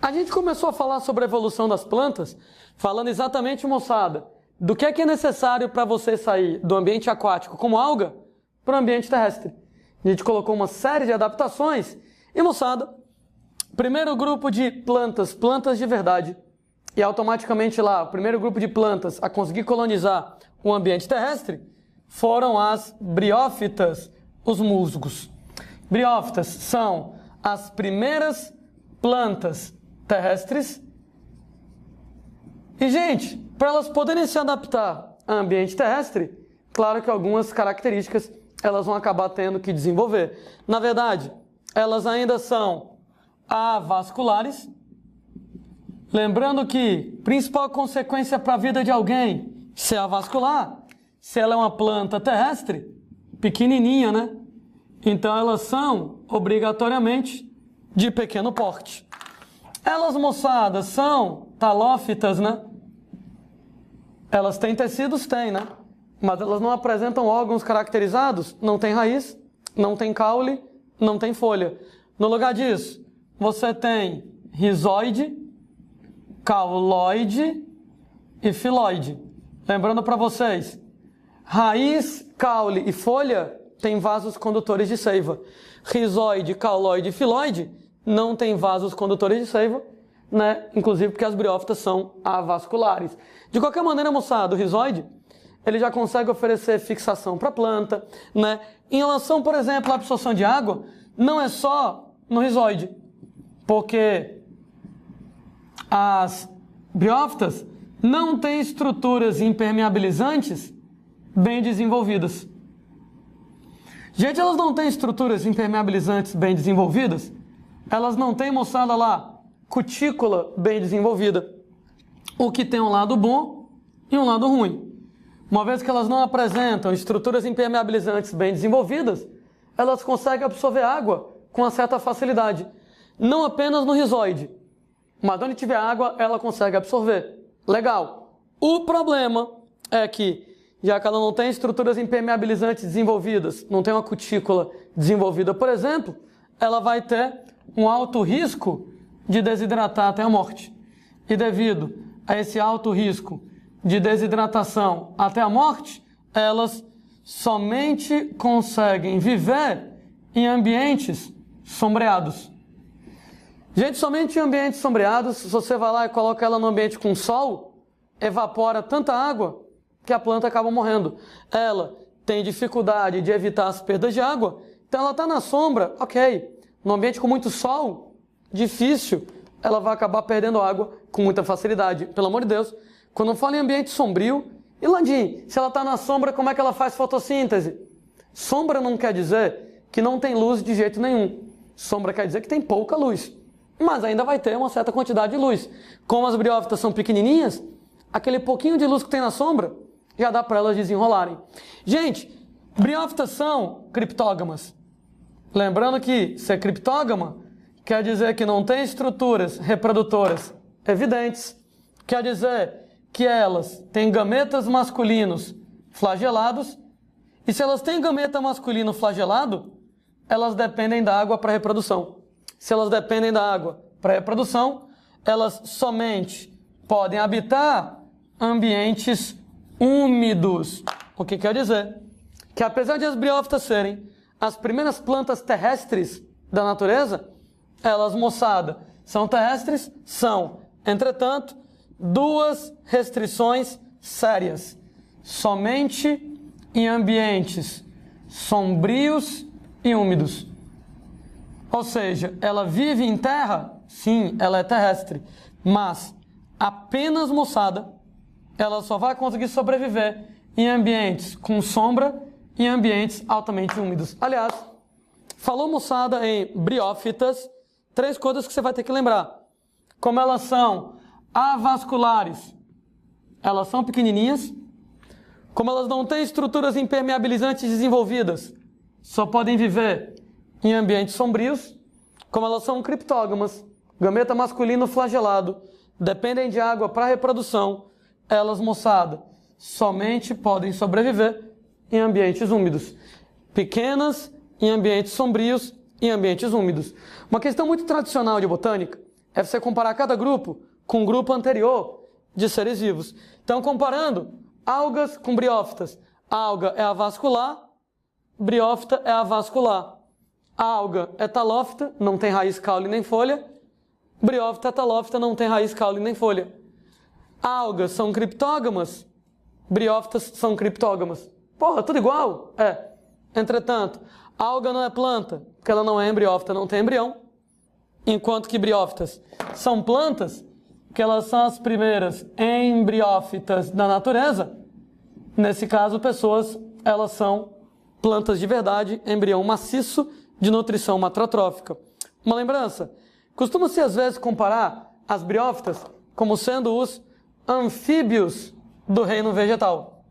A gente começou a falar sobre a evolução das plantas, falando exatamente, moçada, do que é necessário para você sair do ambiente aquático como alga para o ambiente terrestre. A gente colocou uma série de adaptações e, moçada, primeiro grupo de plantas, plantas de verdade, e automaticamente lá, o primeiro grupo de plantas a conseguir colonizar o ambiente terrestre foram as briófitas, os musgos. Briófitas são as primeiras plantas terrestres. E, gente, para elas poderem se adaptar ao ambiente terrestre, claro que algumas características elas vão acabar tendo que desenvolver. Na verdade, elas ainda são avasculares. Lembrando que a principal consequência para a vida de alguém ser avascular, se ela é uma planta terrestre, pequenininha, né? Então elas são obrigatoriamente de pequeno porte. Elas, moçadas, são talófitas, né? Elas têm tecidos? Têm, né? Mas elas não apresentam órgãos caracterizados, não tem raiz, não tem caule, não tem folha. No lugar disso, você tem rizoide, cauloide e filoide. Lembrando para vocês, raiz, caule e folha tem vasos condutores de seiva. Rizoide, cauloide e filoide não tem vasos condutores de seiva, né? Inclusive porque as briófitas são avasculares. De qualquer maneira, moçada, o rizoide, ele já consegue oferecer fixação para a planta, né? Em relação, por exemplo, à absorção de água, não é só no rizoide, porque as briófitas não têm estruturas impermeabilizantes bem desenvolvidas. Gente, elas não têm estruturas impermeabilizantes bem desenvolvidas, elas não têm, moçada, lá, cutícula bem desenvolvida, o que tem um lado bom e um lado ruim. Uma vez que elas não apresentam estruturas impermeabilizantes bem desenvolvidas, elas conseguem absorver água com uma certa facilidade. Não apenas no rizoide, mas onde tiver água, ela consegue absorver. Legal. O problema é que, já que ela não tem estruturas impermeabilizantes desenvolvidas, não tem uma cutícula desenvolvida, por exemplo, ela vai ter um alto risco de desidratar até a morte. E devido a esse alto risco de desidratação até a morte, elas somente conseguem viver em ambientes sombreados. Gente, somente em ambientes sombreados, se você vai lá e coloca ela no ambiente com sol, evapora tanta água que a planta acaba morrendo. Ela tem dificuldade de evitar as perdas de água, então ela está na sombra, ok. No ambiente com muito sol, difícil, ela vai acabar perdendo água com muita facilidade. Pelo amor de Deus, quando eu falo em ambiente sombrio, e Landim, se ela está na sombra, como é que ela faz fotossíntese? Sombra não quer dizer que não tem luz de jeito nenhum. Sombra quer dizer que tem pouca luz, mas ainda vai ter uma certa quantidade de luz. Como as briófitas são pequenininhas, aquele pouquinho de luz que tem na sombra já dá para elas desenrolarem. Gente, briófitas são criptógamas. Lembrando que ser criptógama quer dizer que não tem estruturas reprodutoras evidentes, quer dizer que elas têm gametas masculinos flagelados, e se elas têm gameta masculino flagelado, elas dependem da água para reprodução. Se elas dependem da água para reprodução, elas somente podem habitar ambientes úmidos. O que quer dizer que, apesar de as briófitas serem as primeiras plantas terrestres da natureza, elas, moçada, são terrestres? São. Entretanto, duas restrições sérias. Somente em ambientes sombrios e úmidos. Ou seja, ela vive em terra? Sim, ela é terrestre. Mas, apenas, moçada, ela só vai conseguir sobreviver em ambientes com sombra e em ambientes altamente úmidos. Aliás, falou, moçada, em briófitas, 3 coisas que você vai ter que lembrar. Como elas são avasculares, elas são pequenininhas. Como elas não têm estruturas impermeabilizantes desenvolvidas, só podem viver em ambientes sombrios. Como elas são criptógamas, gameta masculino flagelado, dependem de água para reprodução, elas, moçada, somente podem sobreviver em ambientes úmidos. Pequenas, em ambientes sombrios, em ambientes úmidos. Uma questão muito tradicional de botânica é você comparar cada grupo com um grupo anterior de seres vivos. Então, comparando algas com briófitas. A alga é avascular, briófita é avascular. A alga é talófita, não tem raiz, caule nem folha. Briófita é talófita, não tem raiz, caule nem folha. Algas são criptógamas, briófitas são criptógamas. Porra, tudo igual? É. Entretanto, alga não é planta, porque ela não é embriófita, não tem embrião. Enquanto que briófitas são plantas, que elas são as primeiras embriófitas da natureza. Nesse caso, pessoas, elas são plantas de verdade, embrião maciço de nutrição matrotrófica. Uma lembrança, costuma-se às vezes comparar as briófitas como sendo os anfíbios do reino vegetal.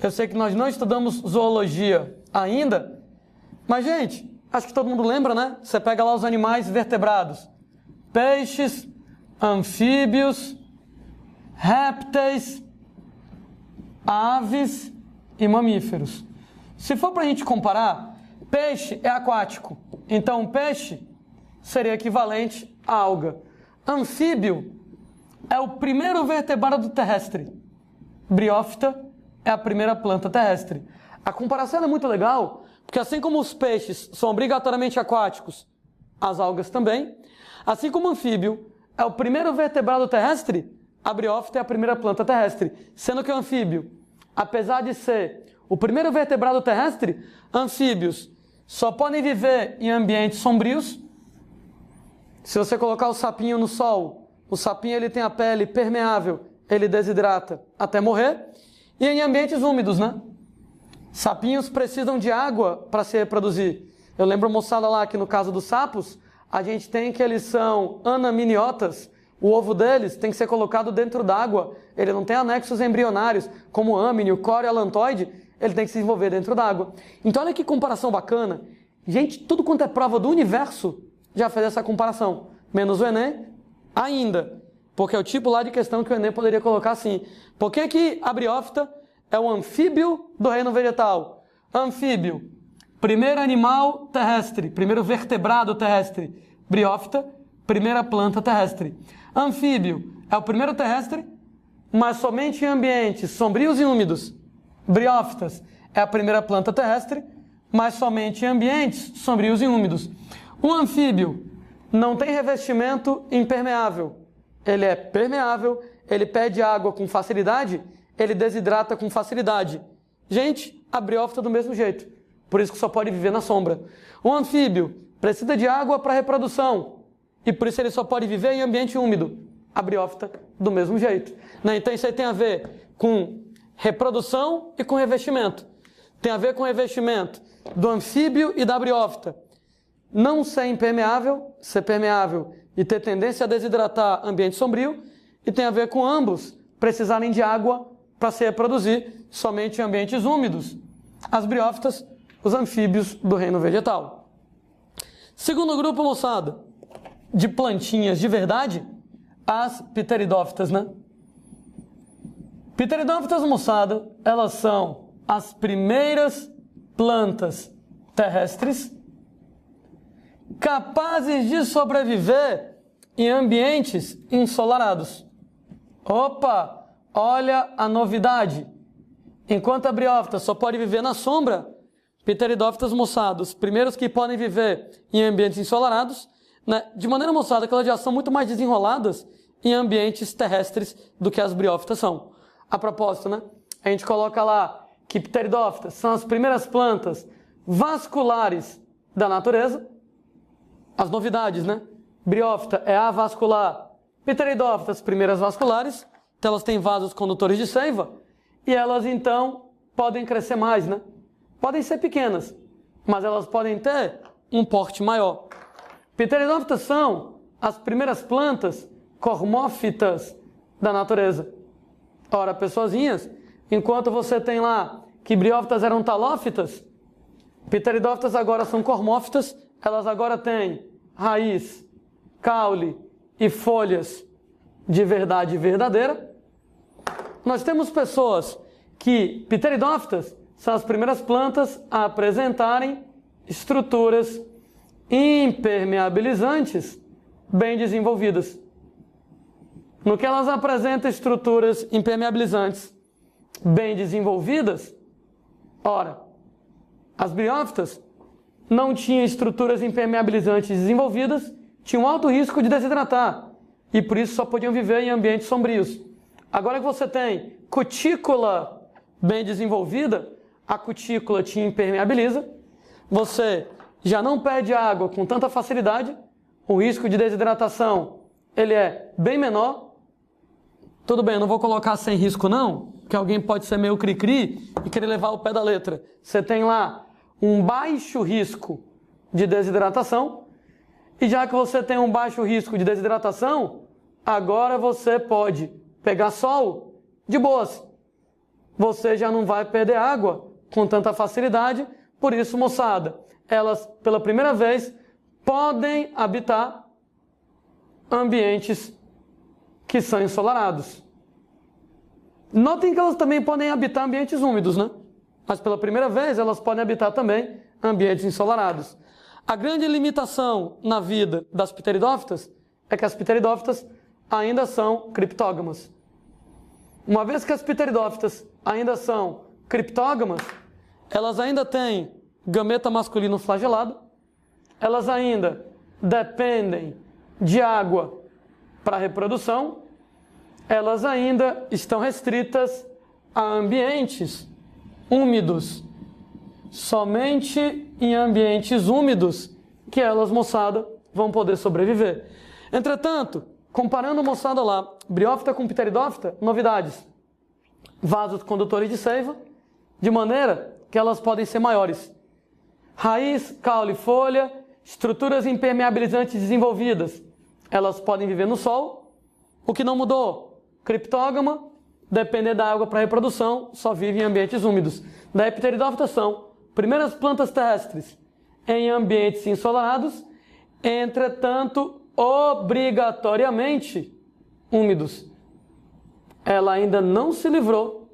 Eu sei que nós não estudamos zoologia ainda, mas, gente, acho que todo mundo lembra, né? Você pega lá os animais vertebrados. Peixes, anfíbios, répteis, aves e mamíferos. Se for para a gente comparar, peixe é aquático. Então, peixe seria equivalente a alga. Anfíbio é o primeiro vertebrado terrestre. Briófita é a primeira planta terrestre. A comparação é muito legal, porque assim como os peixes são obrigatoriamente aquáticos, as algas também, assim como o anfíbio é o primeiro vertebrado terrestre, a briófita é a primeira planta terrestre. Sendo que o anfíbio, apesar de ser o primeiro vertebrado terrestre, anfíbios só podem viver em ambientes sombrios. Se você colocar o sapinho no sol, o sapinho ele tem a pele permeável, ele desidrata até morrer. E em ambientes úmidos, né? Sapinhos precisam de água para se reproduzir. Eu lembro, moçada, lá que no caso dos sapos, a gente tem que eles são anaminiotas. O ovo deles tem que ser colocado dentro d'água. Ele não tem anexos embrionários, como o âmine, o core, o alantoide. Ele tem que se desenvolver dentro d'água. Então, olha que comparação bacana. Gente, tudo quanto é prova do universo já fez essa comparação. Menos o Enem, ainda. Porque é o tipo lá de questão que o Enem poderia colocar assim. Por que que a briófita é o anfíbio do reino vegetal? Anfíbio, primeiro animal terrestre, primeiro vertebrado terrestre. Briófita, primeira planta terrestre. Anfíbio é o primeiro terrestre, mas somente em ambientes sombrios e úmidos. Briófitas é a primeira planta terrestre, mas somente em ambientes sombrios e úmidos. O anfíbio não tem revestimento impermeável. Ele é permeável, ele pede água com facilidade, ele desidrata com facilidade. Gente, a briófita do mesmo jeito. Por isso que só pode viver na sombra. O anfíbio precisa de água para reprodução. E por isso ele só pode viver em ambiente úmido. A briófita do mesmo jeito. Né? Então isso aí tem a ver com reprodução e com revestimento. Tem a ver com o revestimento do anfíbio e da briófita. Não ser impermeável, ser permeável e ter tendência a desidratar ambiente sombrio, e tem a ver com ambos precisarem de água para se reproduzir somente em ambientes úmidos. As briófitas, os anfíbios do reino vegetal. Segundo grupo, moçada, de plantinhas de verdade, as pteridófitas, né? Pteridófitas, moçada, elas são as primeiras plantas terrestres capazes de sobreviver em ambientes ensolarados. Opa, olha a novidade. Enquanto a briófita só pode viver na sombra, pteridófitas, moçada, os primeiros que podem viver em ambientes ensolarados, né, de maneira, moçada, que elas já são muito mais desenroladas em ambientes terrestres do que as briófitas são. A propósito, né, a gente coloca lá que pteridófitas são as primeiras plantas vasculares da natureza. As novidades, né? Briófita é avascular. Pteridófitas, primeiras vasculares. Então elas têm vasos condutores de seiva. E elas, então, podem crescer mais, né? Podem ser pequenas, mas elas podem ter um porte maior. Pteridófitas são as primeiras plantas cormófitas da natureza. Ora, pessoazinhas, enquanto você tem lá que briófitas eram talófitas, pteridófitas agora são cormófitas. Elas agora têm raiz, caule e folhas de verdade verdadeira. Nós temos pessoas que, pteridófitas, são as primeiras plantas a apresentarem estruturas impermeabilizantes bem desenvolvidas. No que elas apresentam estruturas impermeabilizantes bem desenvolvidas, ora, as briófitas não tinham estruturas impermeabilizantes desenvolvidas, tinham alto risco de desidratar e por isso só podiam viver em ambientes sombrios. Agora que você tem cutícula bem desenvolvida, a cutícula te impermeabiliza, você já não perde água com tanta facilidade, o risco de desidratação ele é bem menor. Tudo bem, eu não vou colocar sem risco não, porque alguém pode ser meio cri-cri e querer levar o pé da letra. Você tem lá um baixo risco de desidratação, e já que você tem um baixo risco de desidratação, agora você pode pegar sol de boas. Você já não vai perder água com tanta facilidade, por isso, moçada, elas pela primeira vez podem habitar ambientes que são ensolarados. Notem que elas também podem habitar ambientes úmidos, né? Mas pela primeira vez elas podem habitar também ambientes ensolarados. A grande limitação na vida das pteridófitas é que as pteridófitas ainda são criptógamas. Uma vez que as pteridófitas ainda são criptógamas, elas ainda têm gameta masculino flagelado, elas ainda dependem de água para reprodução, elas ainda estão restritas a ambientes úmidos. Somente em ambientes úmidos que elas, moçada, vão poder sobreviver. Entretanto, comparando, moçada, lá, briófita com pteridófita, novidades. Vasos condutores de seiva, de maneira que elas podem ser maiores. Raiz, caule, folha, estruturas impermeabilizantes desenvolvidas. Elas podem viver no sol. O que não mudou? Criptógama, depender da água para reprodução, só vive em ambientes úmidos. Daí pteridófitas são primeiras plantas terrestres em ambientes ensolarados, entretanto, obrigatoriamente úmidos. Ela ainda não se livrou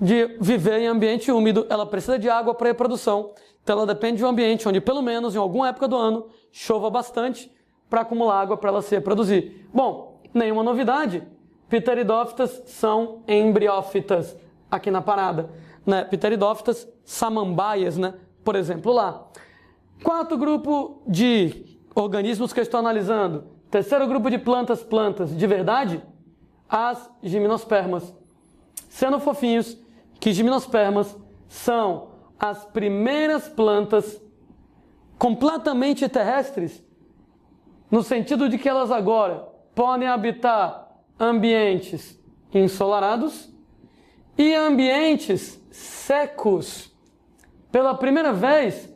de viver em ambiente úmido, ela precisa de água para reprodução, então ela depende de um ambiente onde pelo menos em alguma época do ano chova bastante para acumular água para ela se reproduzir. Bom, nenhuma novidade, pteridófitas são embriófitas aqui na parada, né? Pteridófitas samambaias, né? Por exemplo, lá. Quarto grupo de organismos que eu estou analisando. Terceiro grupo de plantas de verdade, as gimnospermas. Sendo fofinhos que gimnospermas são as primeiras plantas completamente terrestres, no sentido de que elas agora podem habitar ambientes ensolarados e ambientes secos. Pela primeira vez,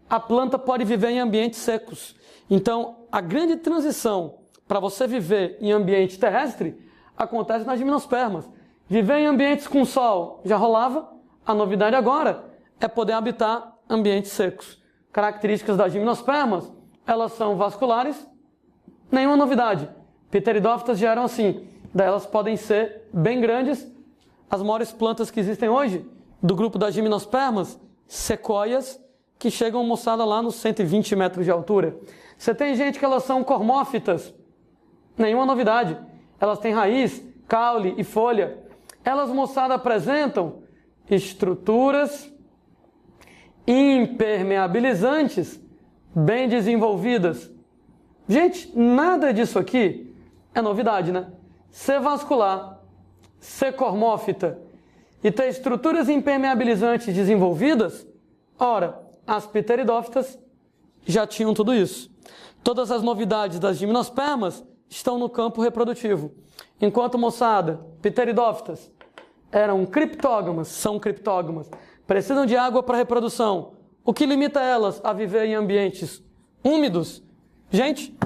a planta pode viver em ambientes secos. Então, a grande transição para você viver em ambiente terrestre acontece nas gimnospermas. Viver em ambientes com sol já rolava, a novidade agora é poder habitar ambientes secos. Características das gimnospermas, elas são vasculares, nenhuma novidade. Pteridófitas já eram assim, daí elas podem ser bem grandes. As maiores plantas que existem hoje, do grupo das gimnospermas, sequoias, que chegam, moçada, lá nos 120 metros de altura. Você tem gente que elas são cormófitas, nenhuma novidade. Elas têm raiz, caule e folha. Elas, moçada, apresentam estruturas impermeabilizantes bem desenvolvidas. Gente, nada disso aqui é novidade, né? Ser vascular, ser cormófita e ter estruturas impermeabilizantes desenvolvidas, ora, as pteridófitas já tinham tudo isso. Todas as novidades das gimnospermas estão no campo reprodutivo. Enquanto, moçada, pteridófitas eram criptógamas, são criptógamas, precisam de água para reprodução. O que limita elas a viver em ambientes úmidos? Gente,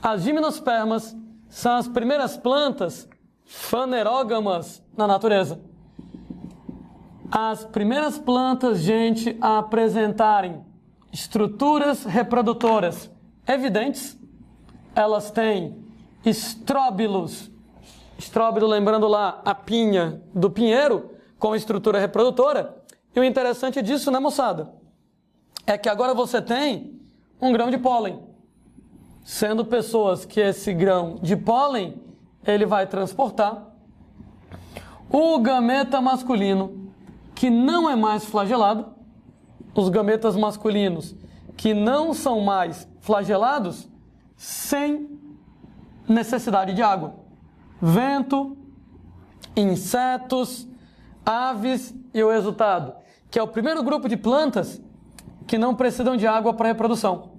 as gimnospermas são as primeiras plantas fanerógamas na natureza. As primeiras plantas, gente, a apresentarem estruturas reprodutoras evidentes. Elas têm estróbilos. Estróbilo, lembrando lá a pinha do pinheiro, com estrutura reprodutora. E o interessante disso, né, moçada? É que agora você tem um grão de pólen. sendo pessoas que esse grão de pólen ele vai transportar. O gameta masculino, que não é mais flagelado, os gametas masculinos que não são mais flagelados, sem necessidade de água. Vento, insetos, aves e o resultado, que é o primeiro grupo de plantas que não precisam de água para reprodução.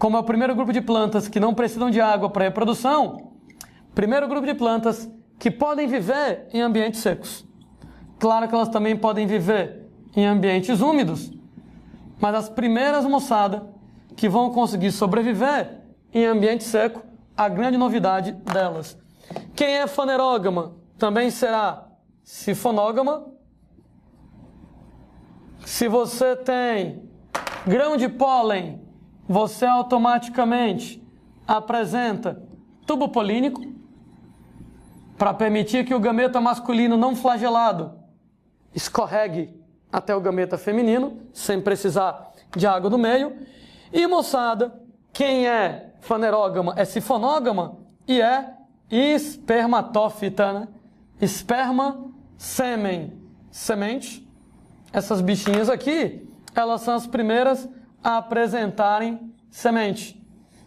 Como é o primeiro grupo de plantas que não precisam de água para reprodução, primeiro grupo de plantas que podem viver em ambientes secos. Claro que elas também podem viver em ambientes úmidos, mas as primeiras moçadas que vão conseguir sobreviver em ambiente seco, a grande novidade delas. Quem é fanerógama também será sifonógama. Se você tem grão de pólen, você automaticamente apresenta tubo polínico para permitir que o gameta masculino não flagelado escorregue até o gameta feminino, sem precisar de água no meio. E moçada, quem é fanerógama é sifonógama e é espermatófita, né? Esperma, sêmen, semente. Essas bichinhas aqui, elas são as primeiras a apresentarem semente.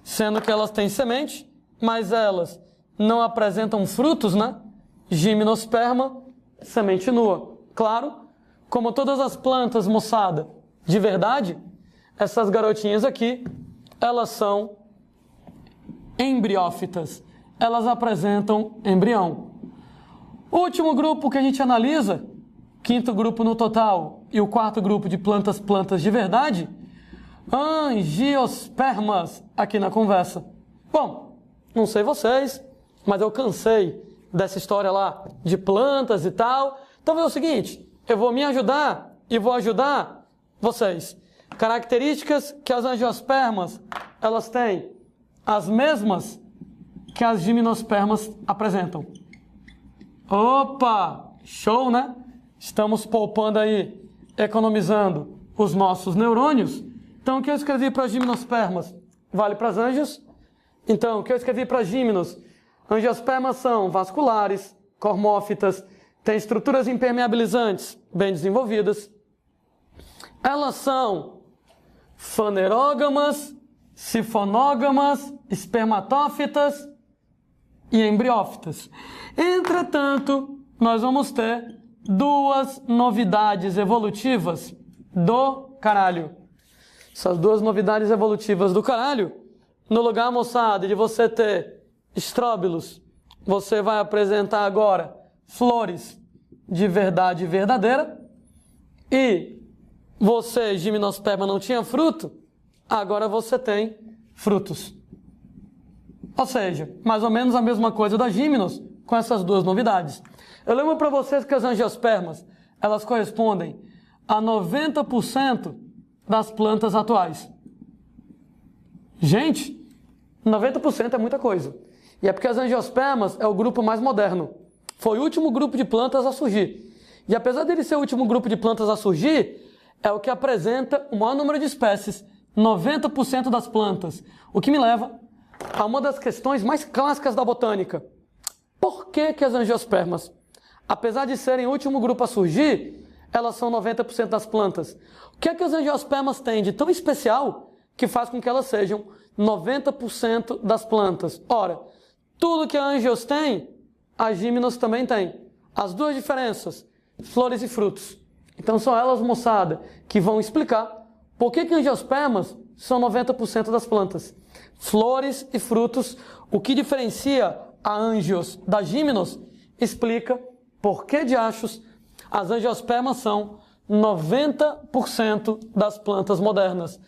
Sendo que elas têm semente, mas elas não apresentam frutos, né? Gimnosperma, semente nua. Claro, como todas as plantas, moçada, de verdade, essas garotinhas aqui, elas são embriófitas. Elas apresentam embrião. O último grupo que a gente analisa, quinto grupo no total, e o quarto grupo de plantas de verdade, angiospermas, aqui na conversa. Bom, não sei vocês, mas eu cansei dessa história lá de plantas e tal. Então é o seguinte, eu vou me ajudar e vou ajudar vocês. Características que as angiospermas, elas têm as mesmas que as gimnospermas apresentam. Opa! Show, né? Estamos poupando aí, economizando os nossos neurônios. Então, o que eu escrevi para as gimnospermas vale para as angios. Então, o que eu escrevi para as gimnos? Angiospermas são vasculares, cormófitas, têm estruturas impermeabilizantes bem desenvolvidas. Elas são fanerógamas, sifonógamas, espermatófitas e embriófitas. Entretanto, nós vamos ter duas novidades evolutivas do caralho. Essas duas novidades evolutivas do caralho, no lugar, moçada, de você ter estróbilos, você vai apresentar agora flores de verdade verdadeira. E você, gimnosperma, não tinha fruto, agora você tem frutos. Ou seja, mais ou menos a mesma coisa das gimnos, com essas duas novidades. Eu lembro para vocês que as angiospermas, elas correspondem a 90% das plantas atuais. Gente, 90% é muita coisa. E é porque as angiospermas é o grupo mais moderno. Foi o último grupo de plantas a surgir. E apesar dele ser o último grupo de plantas a surgir, é o que apresenta o maior número de espécies, 90% das plantas. O que me leva a uma das questões mais clássicas da botânica. Por que que as angiospermas, apesar de serem o último grupo a surgir, elas são 90% das plantas? O que é que as angiospermas têm de tão especial que faz com que elas sejam 90% das plantas? Ora, tudo que a angios tem, a gimnos também tem. As duas diferenças, flores e frutos. Então são elas, moçada, que vão explicar por que que angiospermas são 90% das plantas. Flores e frutos, o que diferencia a angios da gimnos, explica por que de achos as angiospermas são 90% das plantas modernas.